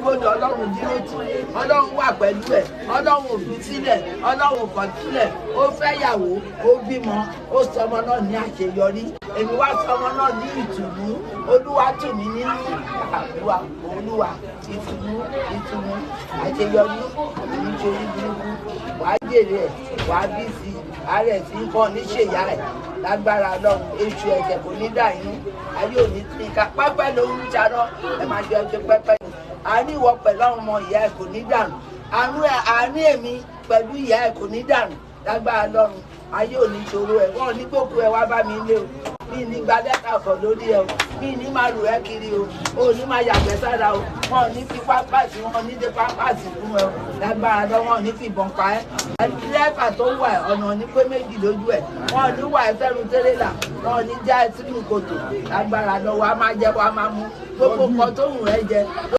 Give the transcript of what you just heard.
adébódò ọlọ́run dúró tì ọlọ́run wà pẹ̀lú ẹ̀ ọlọ́run ò fi sílẹ̀ ọlọ́run kọ̀ sílẹ̀ ó fẹ́yàwó ó bímọ ó sọmọ náà ní àṣeyọrí èmi wá sọmọ náà ní ìtùnú olúwa tù mí nínú àdúrà olúwa ìtùnú àṣeyọrí nítorí burúkú wàá jèrè ẹ̀ wàá bí sí ààrẹ tí ń kọ́ níṣèyá ẹ̀ lágbára ọlọ́run èṣù ẹ̀jẹ̀ kò ní dà inú ayé ò ní tí ká pẹ́pẹ́ ló ń jarọ́ ẹ máa jẹ́ ọjọ́ pẹ́pẹ́ ni àárín ìwọ pẹ̀lú àwọn ọmọ ìyá ẹ̀ kò ní dànù àárín èmi pẹ̀lú ìyá ẹ̀ kò ní dànù lágbára ọlọ́run ayé ò ní ṣòro ẹ̀ wọ́n ní gbòkú ẹ wá bá mi lé o mi ní gba lẹ́tà ọ̀fọ̀ lórí ẹ o mi ní máa lù ẹ́ kiri o ní máa yàgbẹ́ sára o wọn ò ní fi pápásì wọn ò ní dé pápásì fún ẹ o lágbára lọ wọn ò ní fi ìbọn pa ẹ́ dírẹ́fà tó wà ọ̀nà ní pé méjì lójú ẹ̀ wọn ò ní wà ẹ́ fẹ́ràn tẹ́lẹ̀là wọn ò ní já ẹ sínú kòtò lágbára lọ wa máa jẹ wa máa mú gbogbo nǹkan tó wù ẹ́ jẹ.